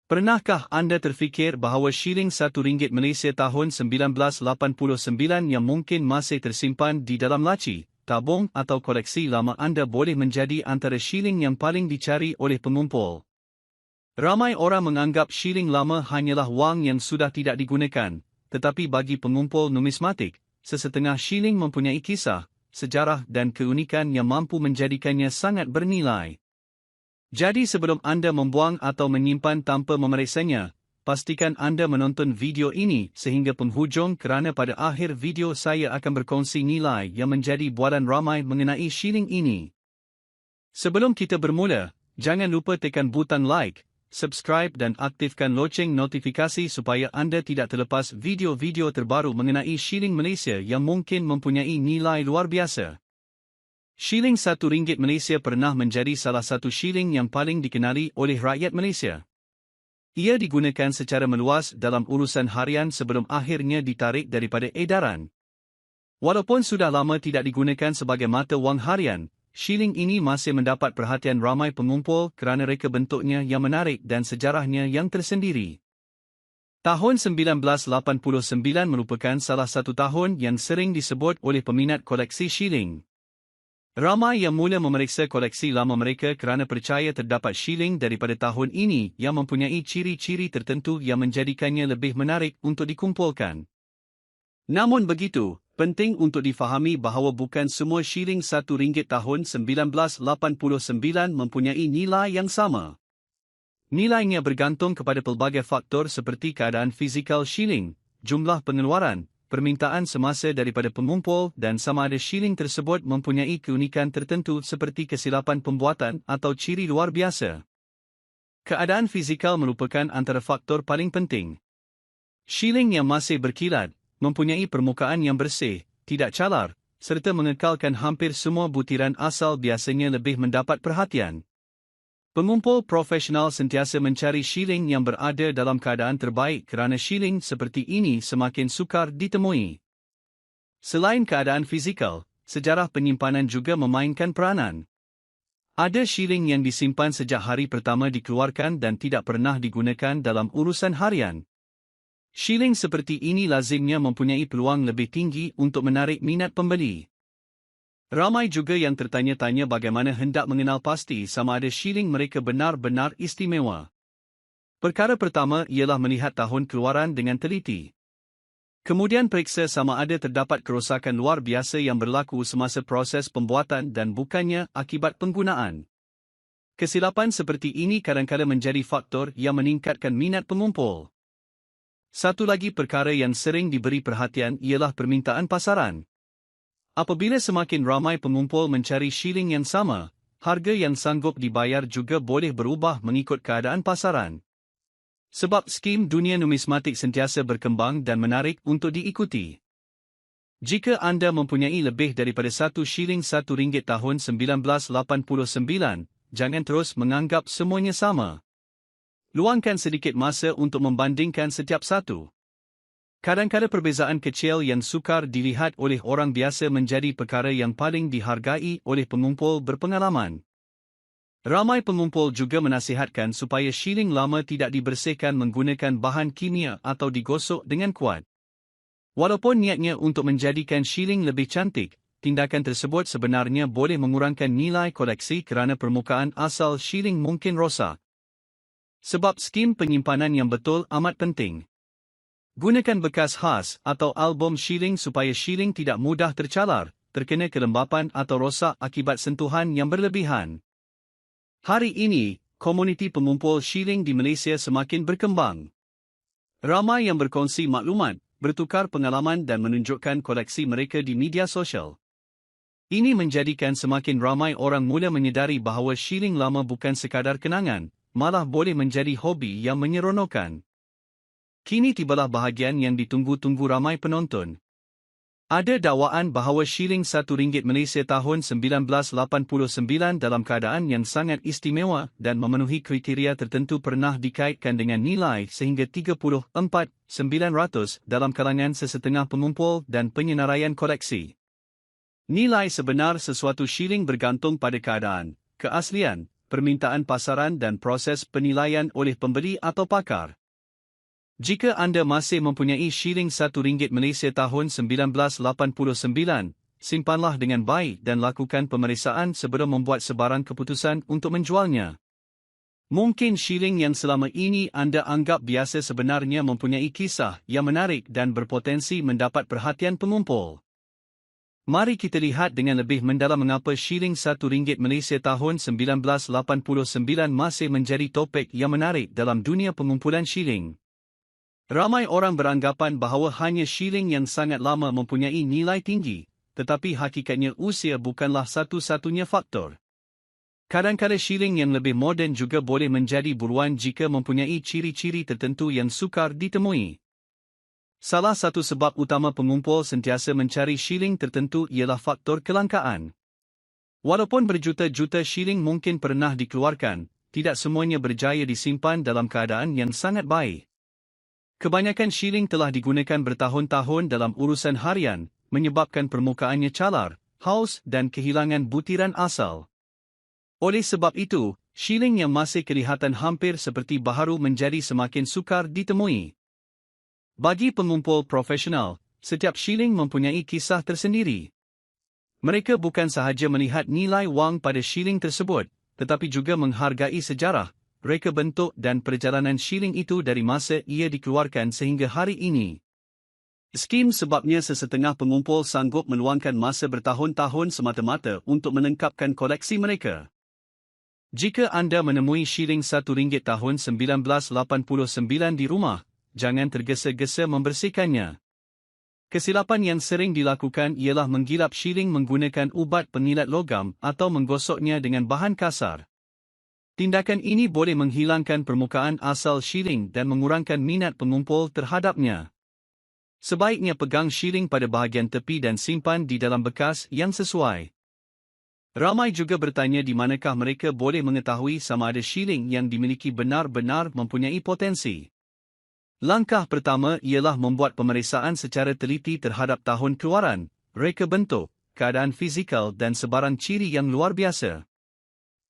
Pernahkah anda terfikir bahawa shilling RM1 Malaysia tahun 1989 yang mungkin masih tersimpan di dalam laci, tabung atau koleksi lama anda boleh menjadi antara shilling yang paling dicari oleh pengumpul? Ramai orang menganggap shilling lama hanyalah wang yang sudah tidak digunakan, tetapi bagi pengumpul numismatik, sesetengah shilling mempunyai kisah, sejarah dan keunikan yang mampu menjadikannya sangat bernilai. Jadi sebelum anda membuang atau menyimpan tanpa memeriksanya, pastikan anda menonton video ini sehingga penghujung kerana pada akhir video saya akan berkongsi nilai yang menjadi bualan ramai mengenai shilling ini. Sebelum kita bermula, jangan lupa tekan butang like, subscribe dan aktifkan loceng notifikasi supaya anda tidak terlepas video-video terbaru mengenai shilling Malaysia yang mungkin mempunyai nilai luar biasa. Shilling RM1 Malaysia pernah menjadi salah satu shilling yang paling dikenali oleh rakyat Malaysia. Ia digunakan secara meluas dalam urusan harian sebelum akhirnya ditarik daripada edaran. Walaupun sudah lama tidak digunakan sebagai mata wang harian, shilling ini masih mendapat perhatian ramai pengumpul kerana reka bentuknya yang menarik dan sejarahnya yang tersendiri. Tahun 1989 merupakan salah satu tahun yang sering disebut oleh peminat koleksi shilling. Ramai yang mula memeriksa koleksi lama mereka kerana percaya terdapat shilling daripada tahun ini yang mempunyai ciri-ciri tertentu yang menjadikannya lebih menarik untuk dikumpulkan. Namun begitu, penting untuk difahami bahawa bukan semua shilling RM1 tahun 1989 mempunyai nilai yang sama. Nilainya bergantung kepada pelbagai faktor seperti keadaan fizikal shilling, jumlah pengeluaran, permintaan semasa daripada pengumpul dan sama ada shilling tersebut mempunyai keunikan tertentu seperti kesilapan pembuatan atau ciri luar biasa. Keadaan fizikal merupakan antara faktor paling penting. Shilling yang masih berkilat, mempunyai permukaan yang bersih, tidak calar, serta mengekalkan hampir semua butiran asal biasanya lebih mendapat perhatian. Pengumpul profesional sentiasa mencari shilling yang berada dalam keadaan terbaik kerana shilling seperti ini semakin sukar ditemui. Selain keadaan fizikal, sejarah penyimpanan juga memainkan peranan. Ada shilling yang disimpan sejak hari pertama dikeluarkan dan tidak pernah digunakan dalam urusan harian. Shilling seperti ini lazimnya mempunyai peluang lebih tinggi untuk menarik minat pembeli. Ramai juga yang tertanya-tanya bagaimana hendak mengenal pasti sama ada shilling mereka benar-benar istimewa. Perkara pertama ialah melihat tahun keluaran dengan teliti. Kemudian periksa sama ada terdapat kerosakan luar biasa yang berlaku semasa proses pembuatan dan bukannya akibat penggunaan. Kesilapan seperti ini kadang-kadang menjadi faktor yang meningkatkan minat pengumpul. Satu lagi perkara yang sering diberi perhatian ialah permintaan pasaran. Apabila semakin ramai pengumpul mencari shilling yang sama, harga yang sanggup dibayar juga boleh berubah mengikut keadaan pasaran. Sebab skim dunia numismatik sentiasa berkembang dan menarik untuk diikuti. Jika anda mempunyai lebih daripada satu shilling RM1 tahun 1989, jangan terus menganggap semuanya sama. Luangkan sedikit masa untuk membandingkan setiap satu. Kadang-kadang perbezaan kecil yang sukar dilihat oleh orang biasa menjadi perkara yang paling dihargai oleh pengumpul berpengalaman. Ramai pengumpul juga menasihatkan supaya shilling lama tidak dibersihkan menggunakan bahan kimia atau digosok dengan kuat. Walaupun niatnya untuk menjadikan shilling lebih cantik, tindakan tersebut sebenarnya boleh mengurangkan nilai koleksi kerana permukaan asal shilling mungkin rosak. Sebab skim penyimpanan yang betul amat penting. Gunakan bekas khas atau album shilling supaya shilling tidak mudah tercalar, terkena kelembapan atau rosak akibat sentuhan yang berlebihan. Hari ini, komuniti pengumpul shilling di Malaysia semakin berkembang. Ramai yang berkongsi maklumat, bertukar pengalaman dan menunjukkan koleksi mereka di media sosial. Ini menjadikan semakin ramai orang mula menyedari bahawa shilling lama bukan sekadar kenangan, malah boleh menjadi hobi yang menyeronokkan. Kini tibalah bahagian yang ditunggu-tunggu ramai penonton. Ada dakwaan bahawa shilling RM1 Malaysia tahun 1989 dalam keadaan yang sangat istimewa dan memenuhi kriteria tertentu pernah dikaitkan dengan nilai sehingga 34,900 dalam kalangan sesetengah pengumpul dan penyenaraian koleksi. Nilai sebenar sesuatu shilling bergantung pada keadaan, keaslian, permintaan pasaran dan proses penilaian oleh pembeli atau pakar. Jika anda masih mempunyai shilling RM1 Malaysia tahun 1989, simpanlah dengan baik dan lakukan pemeriksaan sebelum membuat sebarang keputusan untuk menjualnya. Mungkin shilling yang selama ini anda anggap biasa sebenarnya mempunyai kisah yang menarik dan berpotensi mendapat perhatian pengumpul. Mari kita lihat dengan lebih mendalam mengapa shilling RM1 Malaysia tahun 1989 masih menjadi topik yang menarik dalam dunia pengumpulan shilling. Ramai orang beranggapan bahawa hanya shilling yang sangat lama mempunyai nilai tinggi, tetapi hakikatnya usia bukanlah satu-satunya faktor. Kadang-kadang shilling yang lebih moden juga boleh menjadi buruan jika mempunyai ciri-ciri tertentu yang sukar ditemui. Salah satu sebab utama pengumpul sentiasa mencari shilling tertentu ialah faktor kelangkaan. Walaupun berjuta-juta shilling mungkin pernah dikeluarkan, tidak semuanya berjaya disimpan dalam keadaan yang sangat baik. Kebanyakan shilling telah digunakan bertahun-tahun dalam urusan harian, menyebabkan permukaannya calar, haus dan kehilangan butiran asal. Oleh sebab itu, shilling yang masih kelihatan hampir seperti baharu menjadi semakin sukar ditemui. Bagi pengumpul profesional, setiap shilling mempunyai kisah tersendiri. Mereka bukan sahaja melihat nilai wang pada shilling tersebut, tetapi juga menghargai sejarah, reka bentuk dan perjalanan shilling itu dari masa ia dikeluarkan sehingga hari ini. Skim sebabnya sesetengah pengumpul sanggup meluangkan masa bertahun-tahun semata-mata untuk menengkapkan koleksi mereka. Jika anda menemui shilling RM1 tahun 1989 di rumah, jangan tergesa-gesa membersihkannya. Kesilapan yang sering dilakukan ialah menggilap shilling menggunakan ubat pengilat logam atau menggosoknya dengan bahan kasar. Tindakan ini boleh menghilangkan permukaan asal shilling dan mengurangkan minat pengumpul terhadapnya. Sebaiknya pegang shilling pada bahagian tepi dan simpan di dalam bekas yang sesuai. Ramai juga bertanya di manakah mereka boleh mengetahui sama ada shilling yang dimiliki benar-benar mempunyai potensi. Langkah pertama ialah membuat pemeriksaan secara teliti terhadap tahun keluaran, reka bentuk, keadaan fizikal dan sebarang ciri yang luar biasa.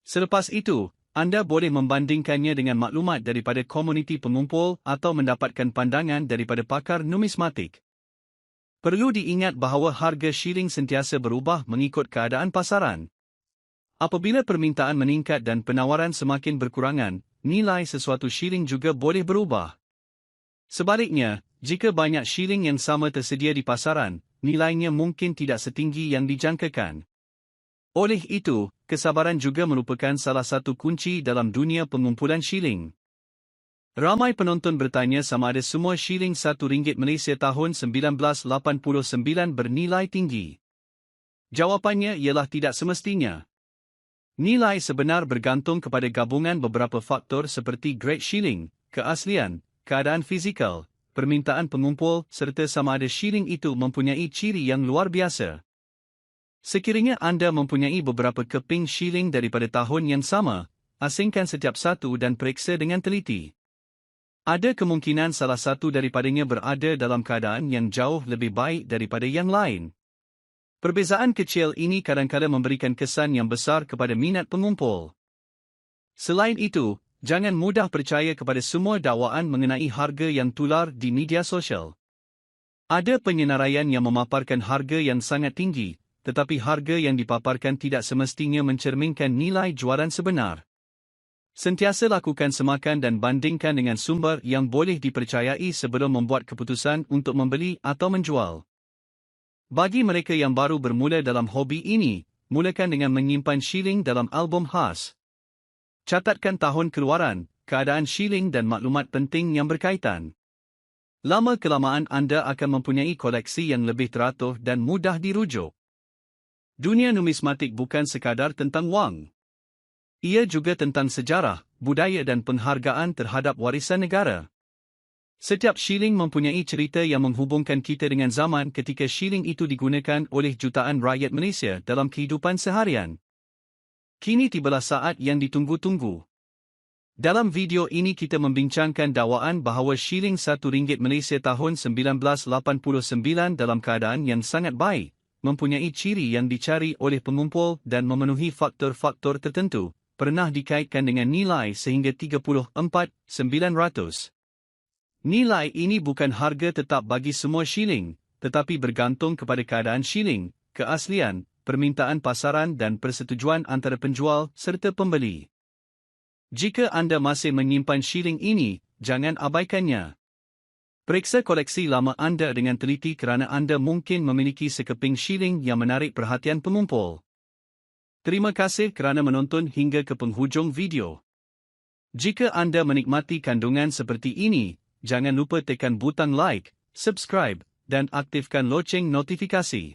Selepas itu, anda boleh membandingkannya dengan maklumat daripada komuniti pengumpul atau mendapatkan pandangan daripada pakar numismatik. Perlu diingat bahawa harga shilling sentiasa berubah mengikut keadaan pasaran. Apabila permintaan meningkat dan penawaran semakin berkurangan, nilai sesuatu shilling juga boleh berubah. Sebaliknya, jika banyak shilling yang sama tersedia di pasaran, nilainya mungkin tidak setinggi yang dijangkakan. Oleh itu, kesabaran juga merupakan salah satu kunci dalam dunia pengumpulan shilling. Ramai penonton bertanya sama ada semua shilling RM1 Malaysia tahun 1989 bernilai tinggi. Jawapannya ialah tidak semestinya. Nilai sebenar bergantung kepada gabungan beberapa faktor seperti grade shilling, keaslian, keadaan fizikal, permintaan pengumpul serta sama ada shilling itu mempunyai ciri yang luar biasa. Sekiranya anda mempunyai beberapa keping shilling daripada tahun yang sama, asingkan setiap satu dan periksa dengan teliti. Ada kemungkinan salah satu daripadanya berada dalam keadaan yang jauh lebih baik daripada yang lain. Perbezaan kecil ini kadang-kadang memberikan kesan yang besar kepada minat pengumpul. Selain itu, jangan mudah percaya kepada semua dakwaan mengenai harga yang tular di media sosial. Ada penyenaraian yang memaparkan harga yang sangat tinggi, tetapi harga yang dipaparkan tidak semestinya mencerminkan nilai jualan sebenar. Sentiasa lakukan semakan dan bandingkan dengan sumber yang boleh dipercayai sebelum membuat keputusan untuk membeli atau menjual. Bagi mereka yang baru bermula dalam hobi ini, mulakan dengan menyimpan shilling dalam album khas. Catatkan tahun keluaran, keadaan shilling dan maklumat penting yang berkaitan. Lama-kelamaan anda akan mempunyai koleksi yang lebih teratur dan mudah dirujuk. Dunia numismatik bukan sekadar tentang wang. Ia juga tentang sejarah, budaya dan penghargaan terhadap warisan negara. Setiap shilling mempunyai cerita yang menghubungkan kita dengan zaman ketika shilling itu digunakan oleh jutaan rakyat Malaysia dalam kehidupan seharian. Kini tibalah saat yang ditunggu-tunggu. Dalam video ini kita membincangkan dakwaan bahawa shilling RM1 Malaysia tahun 1989 dalam keadaan yang sangat baik, mempunyai ciri yang dicari oleh pengumpul dan memenuhi faktor-faktor tertentu, pernah dikaitkan dengan nilai sehingga 34,900. Nilai ini bukan harga tetap bagi semua shilling, tetapi bergantung kepada keadaan shilling, keaslian, permintaan pasaran dan persetujuan antara penjual serta pembeli. Jika anda masih menyimpan shilling ini, jangan abaikannya. Periksa koleksi lama anda dengan teliti kerana anda mungkin memiliki sekeping shilling yang menarik perhatian pengumpul. Terima kasih kerana menonton hingga ke penghujung video. Jika anda menikmati kandungan seperti ini, jangan lupa tekan butang like, subscribe, dan aktifkan loceng notifikasi.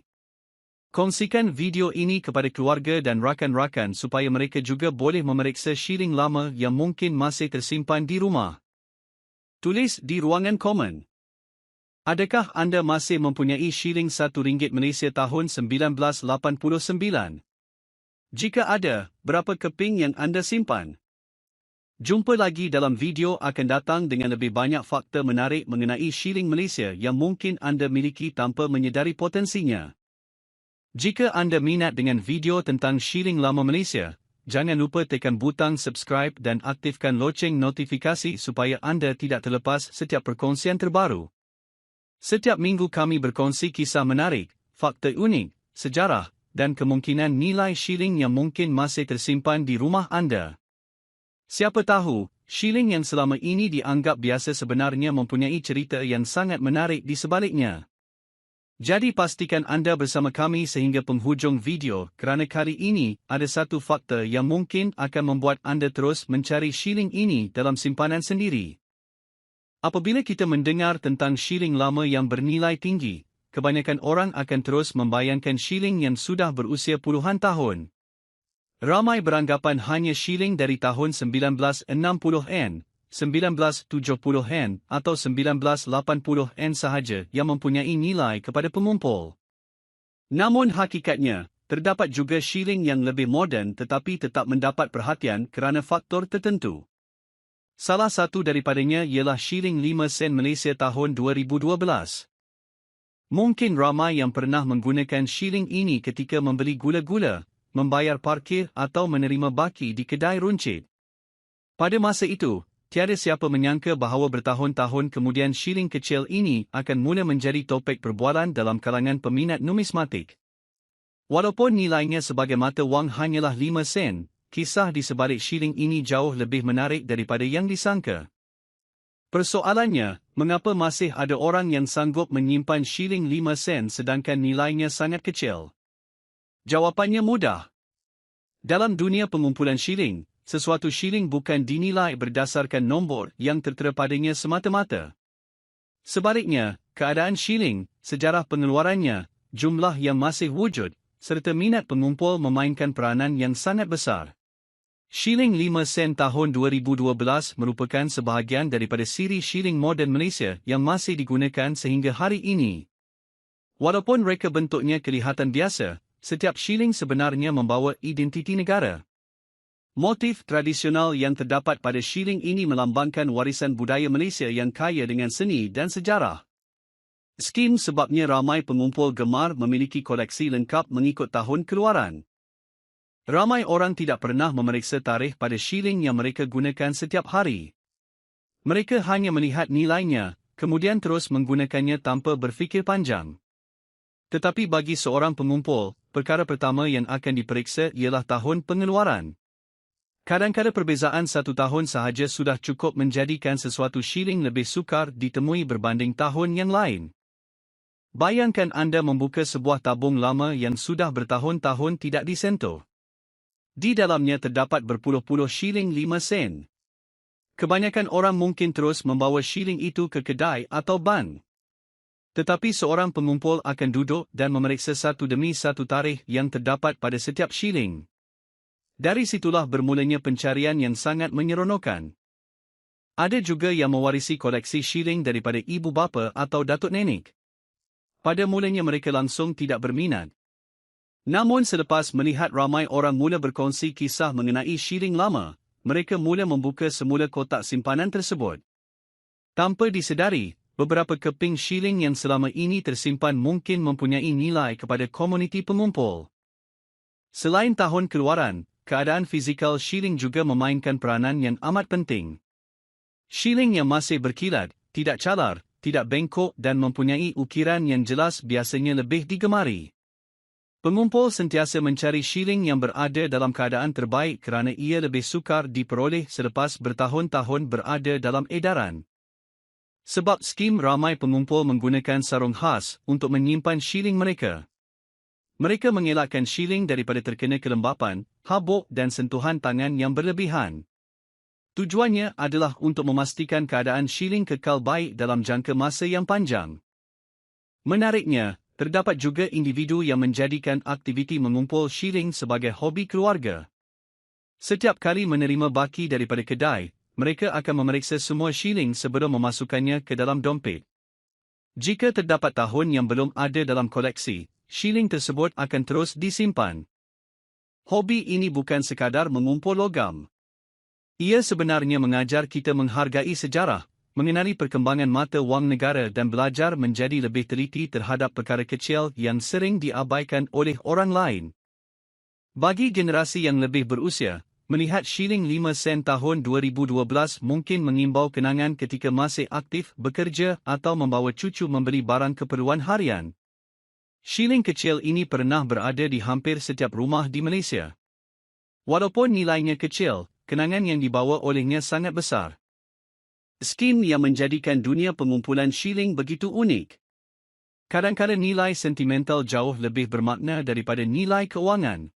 Kongsikan video ini kepada keluarga dan rakan-rakan supaya mereka juga boleh memeriksa shilling lama yang mungkin masih tersimpan di rumah. Tulis di ruangan komen. Adakah anda masih mempunyai shilling RM1 Malaysia tahun 1989? Jika ada, berapa keping yang anda simpan? Jumpa lagi dalam video akan datang dengan lebih banyak fakta menarik mengenai shilling Malaysia yang mungkin anda miliki tanpa menyedari potensinya. Jika anda minat dengan video tentang shilling lama Malaysia, jangan lupa tekan butang subscribe dan aktifkan loceng notifikasi supaya anda tidak terlepas setiap perkongsian terbaru. Setiap minggu kami berkongsi kisah menarik, fakta unik, sejarah, dan kemungkinan nilai shilling yang mungkin masih tersimpan di rumah anda. Siapa tahu, shilling yang selama ini dianggap biasa sebenarnya mempunyai cerita yang sangat menarik di sebaliknya. Jadi pastikan anda bersama kami sehingga penghujung video kerana kali ini ada satu fakta yang mungkin akan membuat anda terus mencari shilling ini dalam simpanan sendiri. Apabila kita mendengar tentang shilling lama yang bernilai tinggi, kebanyakan orang akan terus membayangkan shilling yang sudah berusia puluhan tahun. Ramai beranggapan hanya shilling dari tahun 1960-an, 1970-an atau 1980-an sahaja yang mempunyai nilai kepada pengumpul. Namun hakikatnya, terdapat juga shilling yang lebih moden tetapi tetap mendapat perhatian kerana faktor tertentu. Salah satu daripadanya ialah shilling 5 sen Malaysia tahun 2012. Mungkin ramai yang pernah menggunakan shilling ini ketika membeli gula-gula, membayar parkir atau menerima baki di kedai runcit. Pada masa itu, tiada siapa menyangka bahawa bertahun-tahun kemudian shilling kecil ini akan mula menjadi topik perbualan dalam kalangan peminat numismatik. Walaupun nilainya sebagai mata wang hanyalah 5 sen, kisah di sebalik shilling ini jauh lebih menarik daripada yang disangka. Persoalannya, mengapa masih ada orang yang sanggup menyimpan shilling 5 sen sedangkan nilainya sangat kecil? Jawapannya mudah. Dalam dunia pengumpulan shilling, sesuatu shilling bukan dinilai berdasarkan nombor yang tertera padanya semata-mata. Sebaliknya, keadaan shilling, sejarah pengeluarannya, jumlah yang masih wujud, serta minat pengumpul memainkan peranan yang sangat besar. Shilling 5 sen tahun 2012 merupakan sebahagian daripada siri shilling moden Malaysia yang masih digunakan sehingga hari ini. Walaupun reka bentuknya kelihatan biasa, setiap shilling sebenarnya membawa identiti negara. Motif tradisional yang terdapat pada shilling ini melambangkan warisan budaya Malaysia yang kaya dengan seni dan sejarah. Skim sebabnya ramai pengumpul gemar memiliki koleksi lengkap mengikut tahun keluaran. Ramai orang tidak pernah memeriksa tarikh pada shilling yang mereka gunakan setiap hari. Mereka hanya melihat nilainya, kemudian terus menggunakannya tanpa berfikir panjang. Tetapi bagi seorang pengumpul, perkara pertama yang akan diperiksa ialah tahun pengeluaran. Kadang-kadang perbezaan 1 tahun sahaja sudah cukup menjadikan sesuatu shilling lebih sukar ditemui berbanding tahun yang lain. Bayangkan anda membuka sebuah tabung lama yang sudah bertahun-tahun tidak disentuh. Di dalamnya terdapat berpuluh-puluh shilling 5 sen. Kebanyakan orang mungkin terus membawa shilling itu ke kedai atau bank. Tetapi seorang pengumpul akan duduk dan memeriksa satu demi satu tarikh yang terdapat pada setiap shilling. Dari situlah bermulanya pencarian yang sangat menyeronokkan. Ada juga yang mewarisi koleksi shilling daripada ibu bapa atau datuk nenek. Pada mulanya mereka langsung tidak berminat. Namun selepas melihat ramai orang mula berkongsi kisah mengenai shilling lama, mereka mula membuka semula kotak simpanan tersebut. Tanpa disedari, beberapa keping shilling yang selama ini tersimpan mungkin mempunyai nilai kepada komuniti pengumpul. Selain tahun keluaran, keadaan fizikal shilling juga memainkan peranan yang amat penting. Shilling yang masih berkilat, tidak calar, tidak bengkok dan mempunyai ukiran yang jelas biasanya lebih digemari. Pengumpul sentiasa mencari shilling yang berada dalam keadaan terbaik kerana ia lebih sukar diperoleh selepas bertahun-tahun berada dalam edaran. Sebab skim, ramai pengumpul menggunakan sarung khas untuk menyimpan shilling mereka. Mereka mengelakkan shilling daripada terkena kelembapan, habuk dan sentuhan tangan yang berlebihan. Tujuannya adalah untuk memastikan keadaan shilling kekal baik dalam jangka masa yang panjang. Menariknya, terdapat juga individu yang menjadikan aktiviti mengumpul shilling sebagai hobi keluarga. Setiap kali menerima baki daripada kedai, mereka akan memeriksa semua shilling sebelum memasukkannya ke dalam dompet. Jika terdapat tahun yang belum ada dalam koleksi, shilling tersebut akan terus disimpan. Hobi ini bukan sekadar mengumpul logam. Ia sebenarnya mengajar kita menghargai sejarah, mengenali perkembangan mata wang negara dan belajar menjadi lebih teliti terhadap perkara kecil yang sering diabaikan oleh orang lain. Bagi generasi yang lebih berusia, melihat shilling 5 sen tahun 2012 mungkin mengimbau kenangan ketika masih aktif bekerja atau membawa cucu membeli barang keperluan harian. Shilling kecil ini pernah berada di hampir setiap rumah di Malaysia. Walaupun nilainya kecil, kenangan yang dibawa olehnya sangat besar. Skim yang menjadikan dunia pengumpulan shilling begitu unik. Kadang-kadang nilai sentimental jauh lebih bermakna daripada nilai keuangan.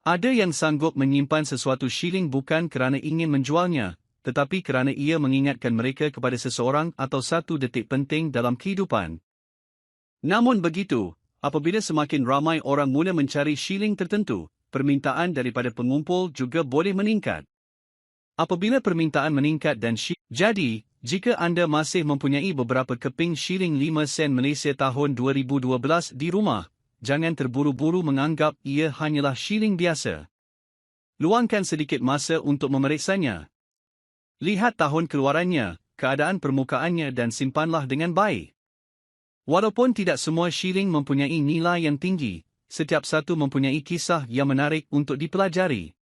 Ada yang sanggup menyimpan sesuatu shilling bukan kerana ingin menjualnya, tetapi kerana ia mengingatkan mereka kepada seseorang atau satu detik penting dalam kehidupan. Namun begitu, apabila semakin ramai orang mula mencari shilling tertentu, permintaan daripada pengumpul juga boleh meningkat. Apabila permintaan meningkat dan jadi, jika anda masih mempunyai beberapa keping shilling 5 sen Malaysia tahun 2012 di rumah, jangan terburu-buru menganggap ia hanyalah shilling biasa. Luangkan sedikit masa untuk memeriksanya. Lihat tahun keluarannya, keadaan permukaannya dan simpanlah dengan baik. Walaupun tidak semua shilling mempunyai nilai yang tinggi, setiap satu mempunyai kisah yang menarik untuk dipelajari.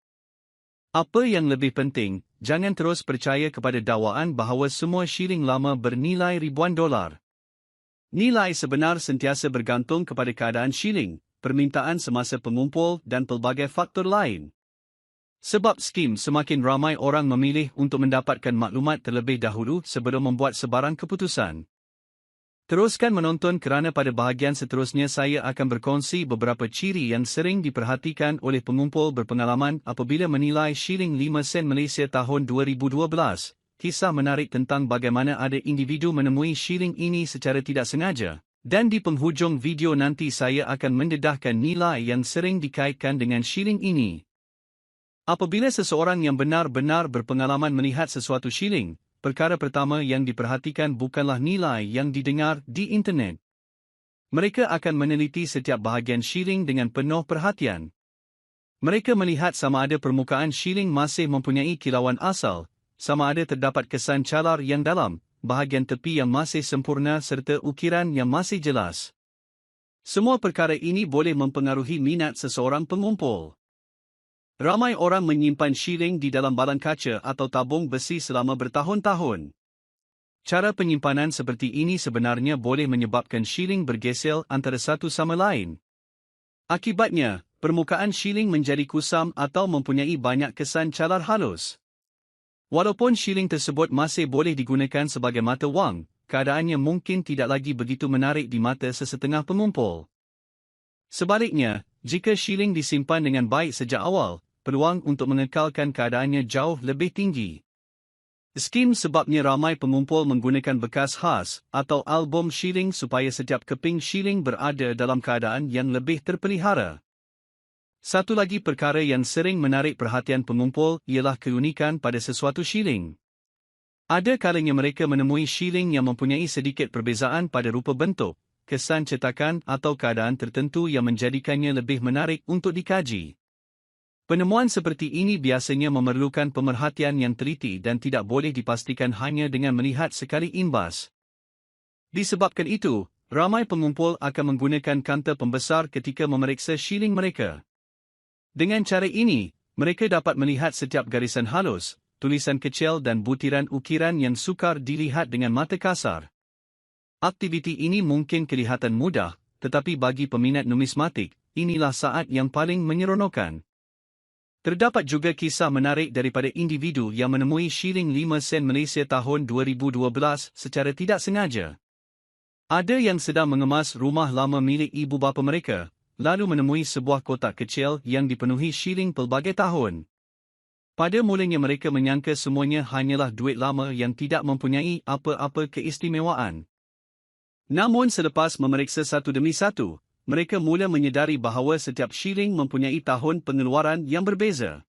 Apa yang lebih penting, jangan terus percaya kepada dakwaan bahawa semua shilling lama bernilai ribuan dolar. Nilai sebenar sentiasa bergantung kepada keadaan shilling, permintaan semasa pengumpul dan pelbagai faktor lain. Sebab skim, semakin ramai orang memilih untuk mendapatkan maklumat terlebih dahulu sebelum membuat sebarang keputusan. Teruskan menonton kerana pada bahagian seterusnya saya akan berkongsi beberapa ciri yang sering diperhatikan oleh pengumpul berpengalaman apabila menilai shilling 5 sen Malaysia tahun 2012. Kisah menarik tentang bagaimana ada individu menemui shilling ini secara tidak sengaja. Dan di penghujung video nanti saya akan mendedahkan nilai yang sering dikaitkan dengan shilling ini. Apabila seseorang yang benar-benar berpengalaman melihat sesuatu shilling, perkara pertama yang diperhatikan bukanlah nilai yang didengar di internet. Mereka akan meneliti setiap bahagian shilling dengan penuh perhatian. Mereka melihat sama ada permukaan shilling masih mempunyai kilauan asal, sama ada terdapat kesan calar yang dalam, bahagian tepi yang masih sempurna serta ukiran yang masih jelas. Semua perkara ini boleh mempengaruhi minat seseorang pengumpul. Ramai orang menyimpan shilling di dalam balang kaca atau tabung besi selama bertahun-tahun. Cara penyimpanan seperti ini sebenarnya boleh menyebabkan shilling bergesel antara satu sama lain. Akibatnya, permukaan shilling menjadi kusam atau mempunyai banyak kesan calar halus. Walaupun shilling tersebut masih boleh digunakan sebagai mata wang, keadaannya mungkin tidak lagi begitu menarik di mata sesetengah pengumpul. Sebaliknya, jika shilling disimpan dengan baik sejak awal, peluang untuk mengekalkan keadaannya jauh lebih tinggi. Skim sebabnya ramai pengumpul menggunakan bekas khas atau album shilling supaya setiap keping shilling berada dalam keadaan yang lebih terpelihara. Satu lagi perkara yang sering menarik perhatian pengumpul ialah keunikan pada sesuatu shilling. Ada kalanya mereka menemui shilling yang mempunyai sedikit perbezaan pada rupa bentuk, kesan cetakan atau keadaan tertentu yang menjadikannya lebih menarik untuk dikaji. Penemuan seperti ini biasanya memerlukan pemerhatian yang teliti dan tidak boleh dipastikan hanya dengan melihat sekali imbas. Disebabkan itu, ramai pengumpul akan menggunakan kanta pembesar ketika memeriksa shilling mereka. Dengan cara ini, mereka dapat melihat setiap garisan halus, tulisan kecil dan butiran ukiran yang sukar dilihat dengan mata kasar. Aktiviti ini mungkin kelihatan mudah, tetapi bagi peminat numismatik, inilah saat yang paling menyeronokkan. Terdapat juga kisah menarik daripada individu yang menemui shilling 5 sen Malaysia tahun 2012 secara tidak sengaja. Ada yang sedang mengemas rumah lama milik ibu bapa mereka, lalu menemui sebuah kotak kecil yang dipenuhi shilling pelbagai tahun. Pada mulanya mereka menyangka semuanya hanyalah duit lama yang tidak mempunyai apa-apa keistimewaan. Namun selepas memeriksa satu demi satu, mereka mula menyedari bahawa setiap shilling mempunyai tahun pengeluaran yang berbeza.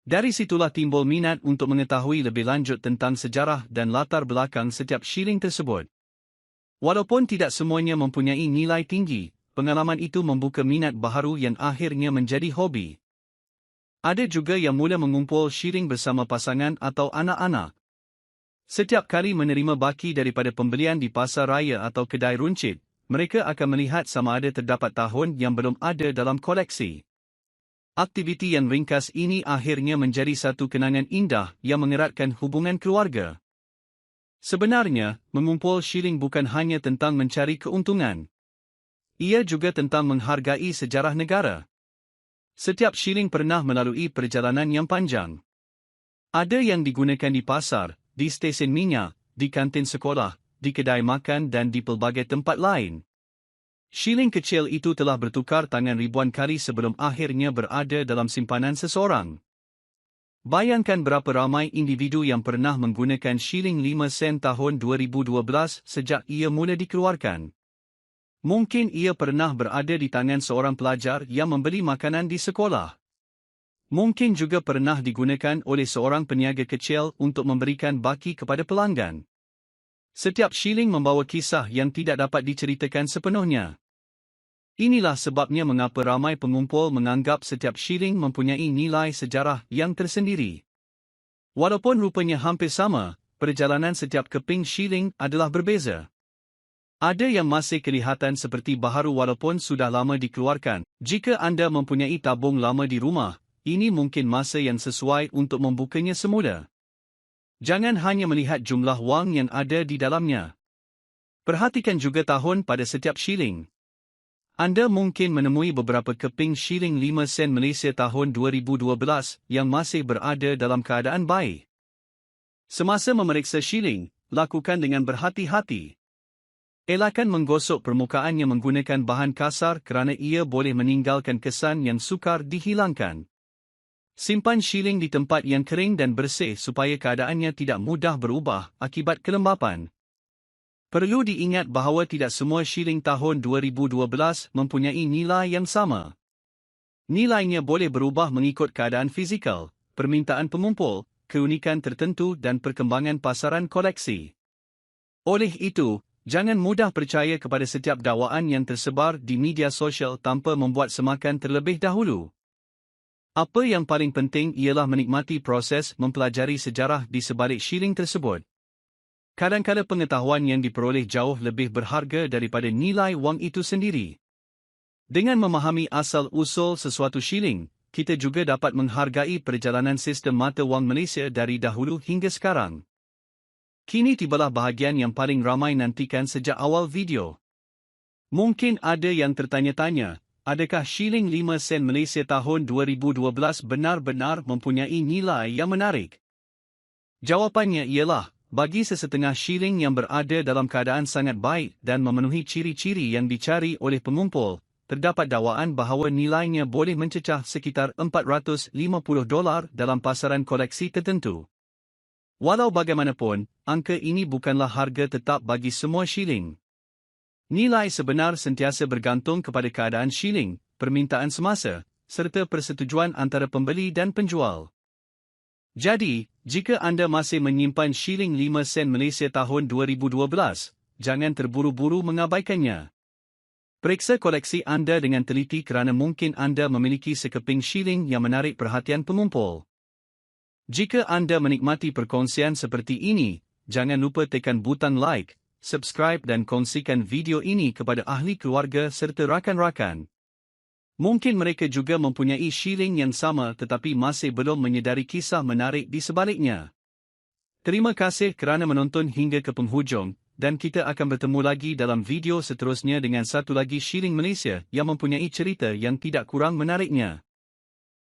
Dari situlah timbul minat untuk mengetahui lebih lanjut tentang sejarah dan latar belakang setiap shilling tersebut. Walaupun tidak semuanya mempunyai nilai tinggi, pengalaman itu membuka minat baharu yang akhirnya menjadi hobi. Ada juga yang mula mengumpul shilling bersama pasangan atau anak-anak. Setiap kali menerima baki daripada pembelian di pasar raya atau kedai runcit, mereka akan melihat sama ada terdapat tahun yang belum ada dalam koleksi. Aktiviti yang ringkas ini akhirnya menjadi satu kenangan indah yang mengeratkan hubungan keluarga. Sebenarnya, mengumpul shilling bukan hanya tentang mencari keuntungan. Ia juga tentang menghargai sejarah negara. Setiap shilling pernah melalui perjalanan yang panjang. Ada yang digunakan di pasar, di stesen minyak, di kantin sekolah, di kedai makan dan di pelbagai tempat lain. Shilling kecil itu telah bertukar tangan ribuan kali sebelum akhirnya berada dalam simpanan seseorang. Bayangkan berapa ramai individu yang pernah menggunakan shilling 5 sen tahun 2012 sejak ia mula dikeluarkan. Mungkin ia pernah berada di tangan seorang pelajar yang membeli makanan di sekolah. Mungkin juga pernah digunakan oleh seorang peniaga kecil untuk memberikan baki kepada pelanggan. Setiap shilling membawa kisah yang tidak dapat diceritakan sepenuhnya. Inilah sebabnya mengapa ramai pengumpul menganggap setiap shilling mempunyai nilai sejarah yang tersendiri. Walaupun rupanya hampir sama, perjalanan setiap keping shilling adalah berbeza. Ada yang masih kelihatan seperti baharu walaupun sudah lama dikeluarkan. Jika anda mempunyai tabung lama di rumah, ini mungkin masa yang sesuai untuk membukanya semula. Jangan hanya melihat jumlah wang yang ada di dalamnya. Perhatikan juga tahun pada setiap shilling. Anda mungkin menemui beberapa keping shilling 5 sen Malaysia tahun 2012 yang masih berada dalam keadaan baik. Semasa memeriksa shilling, lakukan dengan berhati-hati. Elakkan menggosok permukaannya menggunakan bahan kasar kerana ia boleh meninggalkan kesan yang sukar dihilangkan. Simpan shilling di tempat yang kering dan bersih supaya keadaannya tidak mudah berubah akibat kelembapan. Perlu diingat bahawa tidak semua shilling tahun 2012 mempunyai nilai yang sama. Nilainya boleh berubah mengikut keadaan fizikal, permintaan pengumpul, keunikan tertentu dan perkembangan pasaran koleksi. Oleh itu, jangan mudah percaya kepada setiap dakwaan yang tersebar di media sosial tanpa membuat semakan terlebih dahulu. Apa yang paling penting ialah menikmati proses mempelajari sejarah di sebalik shilling tersebut. Kadang-kadang pengetahuan yang diperoleh jauh lebih berharga daripada nilai wang itu sendiri. Dengan memahami asal-usul sesuatu shilling, kita juga dapat menghargai perjalanan sistem mata wang Malaysia dari dahulu hingga sekarang. Kini tibalah bahagian yang paling ramai nantikan sejak awal video. Mungkin ada yang tertanya-tanya, adakah shilling 5 sen Malaysia tahun 2012 benar-benar mempunyai nilai yang menarik? Jawapannya ialah, bagi sesetengah shilling yang berada dalam keadaan sangat baik dan memenuhi ciri-ciri yang dicari oleh pengumpul, terdapat dakwaan bahawa nilainya boleh mencecah sekitar $450 dalam pasaran koleksi tertentu. Walau bagaimanapun, angka ini bukanlah harga tetap bagi semua shilling. Nilai sebenar sentiasa bergantung kepada keadaan shilling, permintaan semasa, serta persetujuan antara pembeli dan penjual. Jadi, jika anda masih menyimpan shilling 5 sen Malaysia tahun 2012, jangan terburu-buru mengabaikannya. Periksa koleksi anda dengan teliti kerana mungkin anda memiliki sekeping shilling yang menarik perhatian pengumpul. Jika anda menikmati perkongsian seperti ini, jangan lupa tekan butang like, subscribe dan kongsikan video ini kepada ahli keluarga serta rakan-rakan. Mungkin mereka juga mempunyai shilling yang sama tetapi masih belum menyedari kisah menarik di sebaliknya. Terima kasih kerana menonton hingga ke penghujung, dan kita akan bertemu lagi dalam video seterusnya dengan satu lagi shilling Malaysia yang mempunyai cerita yang tidak kurang menariknya.